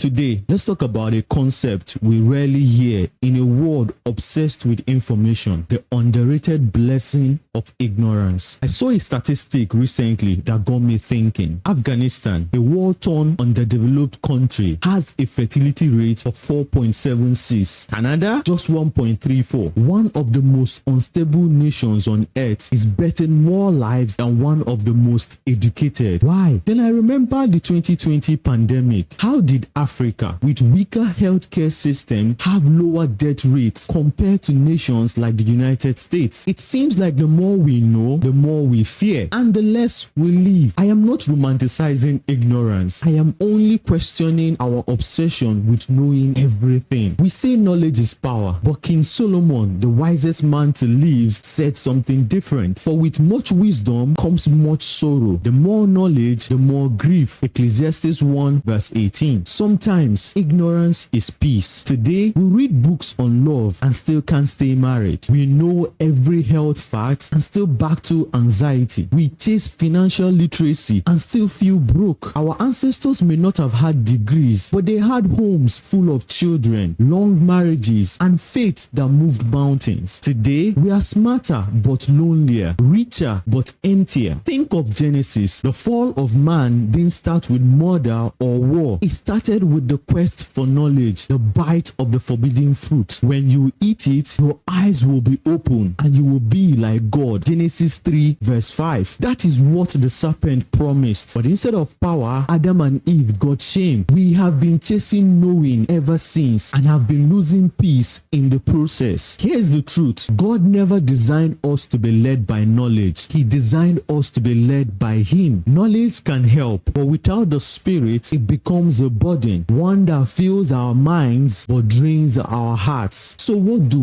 Today, let's talk about a concept we rarely hear in a world obsessed with information: the underrated blessing of ignorance. I saw a statistic recently that got me thinking. Afghanistan, a war-torn, underdeveloped country, has a fertility rate of 4.76. Canada, just 1.34. One of the most unstable nations on earth is betting more lives than one of the most educated. Why? Then I remember the 2020 pandemic. How did Africa, with weaker healthcare system, have lower death rates compared to nations like the United States? It seems like the more we know, the more we fear, and the less we live. I am not romanticizing ignorance. I am only questioning our obsession with knowing everything. We say knowledge is power, but King Solomon, the wisest man to live, said something different. For with much wisdom comes much sorrow. The more knowledge, the more grief. Ecclesiastes 1 verse 18. Sometimes ignorance is peace. Today, we read books on love and still can't stay married. We know every health fact and still battle anxiety. We chase financial literacy and still feel broke. Our ancestors may not have had degrees, but they had homes full of children, long marriages, and faith that moved mountains. Today, we are smarter but lonelier, richer but emptier. Think of Genesis. The fall of man didn't start with murder or war. It started with the quest for knowledge, the bite of the forbidden fruit. When you eat it, your eyes will be open and you will be like God. Genesis 3 verse 5. That is what the serpent promised. But instead of power, Adam and Eve got shame. We have been chasing knowing ever since and have been losing peace in the process. Here's the truth. God never designed us to be led by knowledge. He designed us to be led by Him. Knowledge can help, but without the Spirit, it becomes a burden, one that fills our minds but drains our hearts. So what do?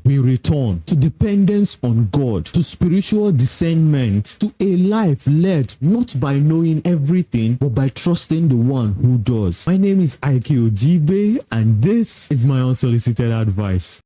We return to dependence on God, to spiritual discernment, to a life led not by knowing everything but by trusting the one who does. My name is Ike Ojibe, and this is my unsolicited advice.